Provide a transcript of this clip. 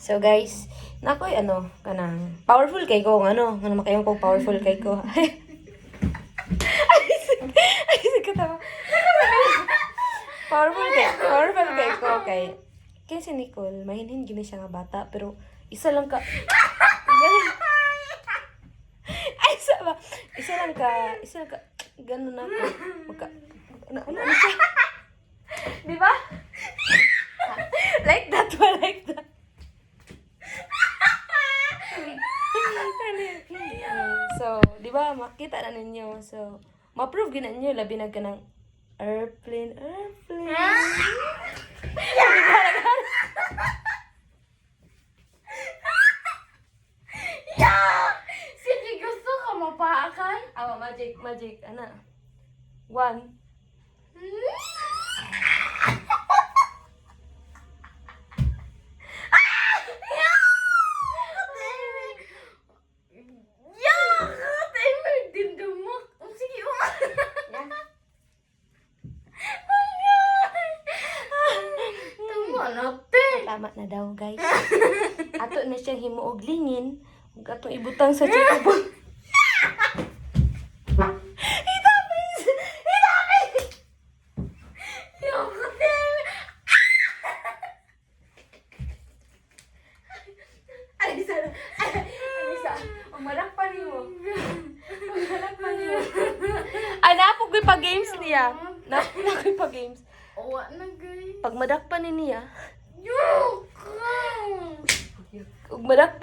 So guys, nakoy kanang powerful kay ko ngano makayon ko powerful kay ko. Ay, sige tawa. Powerful kay ko kay si Nicole, mahinhin gini siya nga bata pero isa lang ka ay isa lang ka ganun ako. Ano siya? Di ba? Like that. So, di ba, makita na ninyo. So, ma-prove gina ninyo, labi na ka ng airplane. Sige, gusto ka mapaakan? Awa, magic. Ano? 1. Tama na daw, guys. Ato na siyang himuog lingin. Huwag atong ibutang sa chikabon. Itapis! Alisa. Umalakpan niyo. Ay, napoy pa games niya. Napoy pa games. Owa na, guys. Pag madakpan ni niya, Yok! ug madakpan